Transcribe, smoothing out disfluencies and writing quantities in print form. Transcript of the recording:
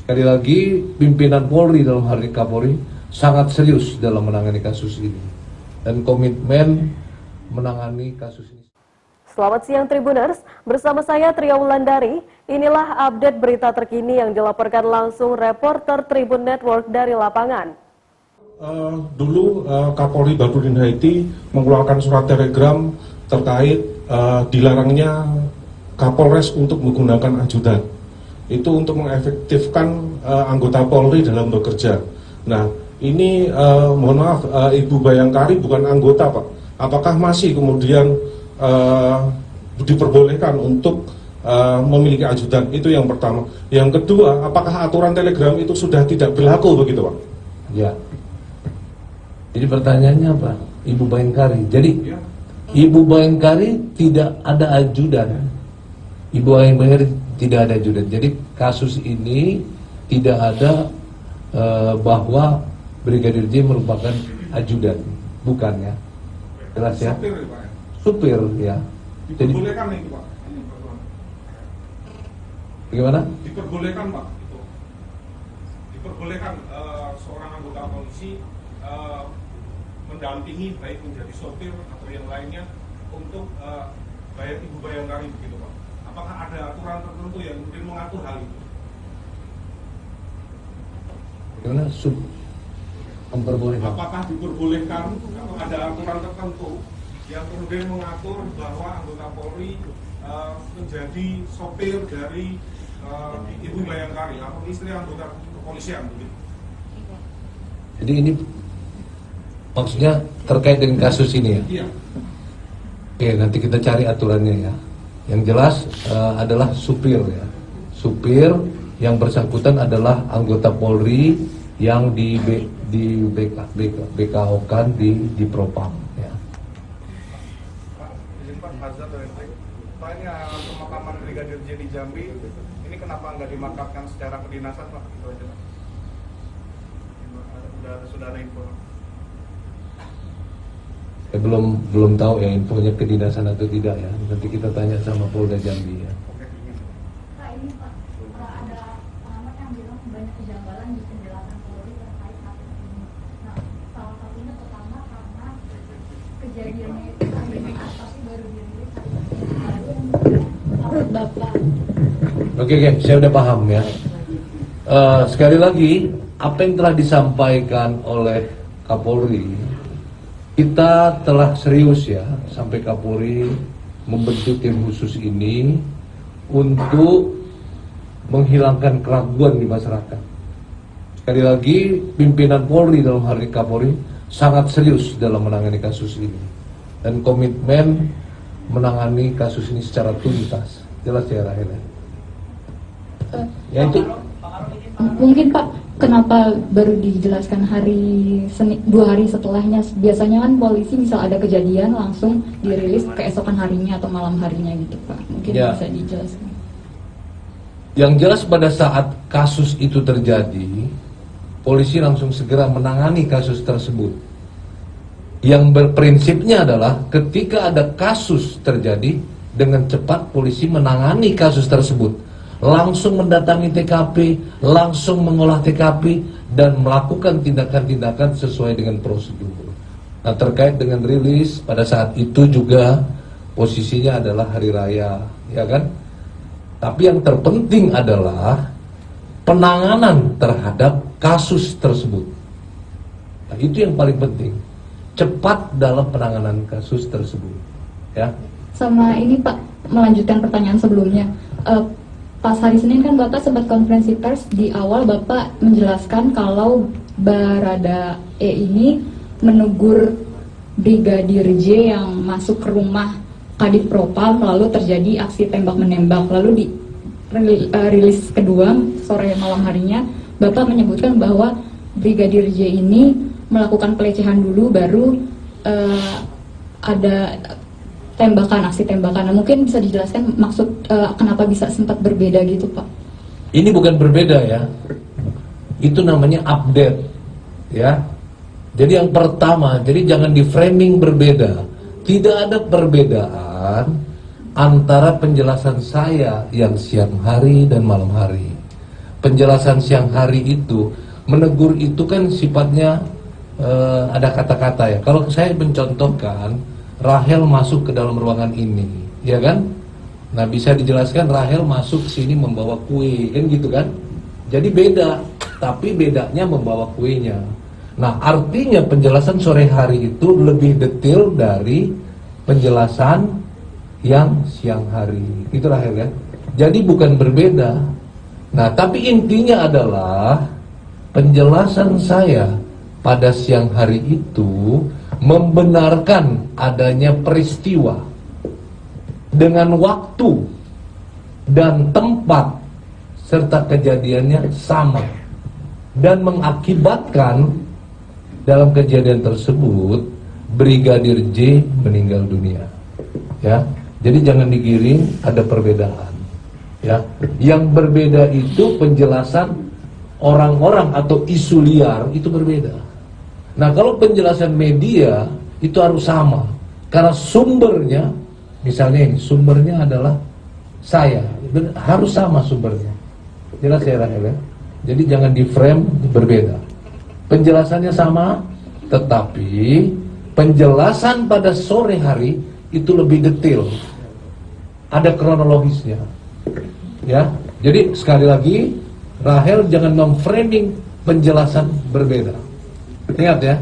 Sekali lagi, pimpinan Polri dalam hal ini Kapolri sangat serius dalam menangani kasus ini dan komitmen menangani kasus ini. Selamat siang Tribuners, bersama saya Tria Wulandari. Inilah update berita terkini yang dilaporkan langsung reporter Tribun Network dari lapangan. Dulu Kapolri Badrudin Haiti mengeluarkan surat telegram terkait dilarangnya Kapolres untuk menggunakan ajudan. Itu untuk mengefektifkan anggota Polri dalam bekerja. Nah, ini mohon maaf, Ibu Bayangkari bukan anggota, Pak. Apakah masih kemudian diperbolehkan untuk memiliki ajudan? Itu yang pertama. Yang kedua, apakah aturan telegram itu sudah tidak berlaku begitu, Pak? Ya. Jadi pertanyaannya apa? Ibu Bayangkari. Jadi Ya. Ibu Bayangkari tidak ada ajudan. Ibu Bayangkari tidak ada ajudan. Jadi kasus ini tidak ada bahwa Brigadir J merupakan ajudan, bukan ya? Jelas ya? Supir, Pak. Supir ya. Jadi Diperbolehkan itu, Pak. bagaimana? Diperbolehkan, Pak. Diperbolehkan seorang anggota polisi mendampingi baik menjadi sopir atau yang lainnya untuk Ibu Bayangkari begitu, Pak. Apakah ada aturan tertentu yang mungkin mengatur hal itu? Bagaimana? Memperbolehkan. Apakah diperbolehkan atau ada aturan tertentu yang kemudian mengatur bahwa anggota Polri menjadi sopir dari Ibu Bayangkari atau istri anggota kepolisian begitu? Jadi ini maksudnya terkait dengan kasus ini ya? Iya. Oke, nanti kita cari aturannya ya. Yang jelas adalah supir ya. Supir yang bersangkutan adalah anggota Polri yang di BKO-kan di Propam ya. Pak, izin Pak, Azhar dari Trik. Pak, ini pemakaman Brigadir J di Jambi, ini kenapa nggak dimakamkan secara kedinasan, Pak? Itu aja, Pak. Sudah ada info. Saya belum tahu ya infonya kedinasan atau tidak ya. Nanti kita tanya sama Polda Jambi ya. Pak, ini Pak, ada pengamat yang bilang banyak kejanggalan di penjelasan Polri terkait kasus ini. Nah, salah satunya pertama karena kejadiannya itu hari Jumat, tapi baru dirilis hari Senin. Menurut Bapak. Oke, saya udah paham ya. Sekali lagi, apa yang telah disampaikan oleh Kapolri, kita telah serius ya, sampai Kapolri membentuk tim khusus ini untuk menghilangkan keraguan di masyarakat. Sekali lagi, pimpinan Polri dalam hal ini Kapolri sangat serius dalam menangani kasus ini dan komitmen menangani kasus ini secara tuntas. Jelas ya Rahel? Ya itu. Mungkin Pak, kenapa baru dijelaskan hari Senin, 2 hari setelahnya? Biasanya kan polisi misal ada kejadian langsung dirilis keesokan harinya atau malam harinya gitu Pak. Mungkin Ya. bisa dijelaskan. Yang jelas pada saat kasus itu terjadi, polisi langsung segera menangani kasus tersebut. Yang berprinsipnya adalah ketika ada kasus terjadi, dengan cepat polisi menangani kasus tersebut. Langsung mendatangi TKP, langsung mengolah TKP, dan melakukan tindakan-tindakan sesuai dengan prosedur. Nah, terkait dengan rilis, pada saat itu juga posisinya adalah hari raya, ya kan? Tapi yang terpenting adalah penanganan terhadap kasus tersebut. Nah, itu yang paling penting. Cepat dalam penanganan kasus tersebut. Ya. Sama ini Pak, melanjutkan pertanyaan sebelumnya. Pas hari Senin kan Bapak sempat konferensi pers, di awal Bapak menjelaskan kalau Baradae ini menegur Brigadir J yang masuk ke rumah Kadif Propam, lalu terjadi aksi tembak-menembak. Lalu di rilis kedua sore malam harinya, Bapak menyebutkan bahwa Brigadir J ini melakukan pelecehan dulu, baru ada tembakan, aksi tembakan. Nah, mungkin bisa dijelaskan maksud kenapa bisa sempat berbeda gitu Pak? Ini bukan berbeda ya, itu namanya update ya. Jadi yang pertama, jadi jangan di framing berbeda. Tidak ada perbedaan antara penjelasan saya yang siang hari dan malam hari. penjelasan siang hari itu, menegur itu kan sifatnya ada kata-kata ya. Kalau saya mencontohkan, Rahel masuk ke dalam ruangan ini, ya kan? Nah, bisa dijelaskan Rahel masuk ke sini membawa kue, kan gitu kan? Jadi beda, tapi bedanya membawa kuenya. Nah, artinya penjelasan sore hari itu lebih detail dari penjelasan yang siang hari. Itu Rahel kan? Jadi bukan berbeda. Nah, tapi intinya adalah penjelasan saya pada siang hari itu membenarkan adanya peristiwa dengan waktu dan tempat serta kejadiannya sama, dan mengakibatkan dalam kejadian tersebut Brigadir J meninggal dunia. Ya, jadi jangan digiring ada perbedaan. Ya, yang berbeda itu penjelasan orang-orang atau isu liar itu berbeda. Nah, kalau penjelasan media itu harus sama, karena sumbernya, misalnya ini sumbernya adalah saya, harus sama sumbernya. Jelas ya Rahel ya? Jadi jangan di frame berbeda. Penjelasannya sama, tetapi penjelasan pada sore hari itu lebih detail. Ada kronologisnya. Ya. Jadi sekali lagi, Rahel jangan memframing penjelasan berbeda. Ingat ya,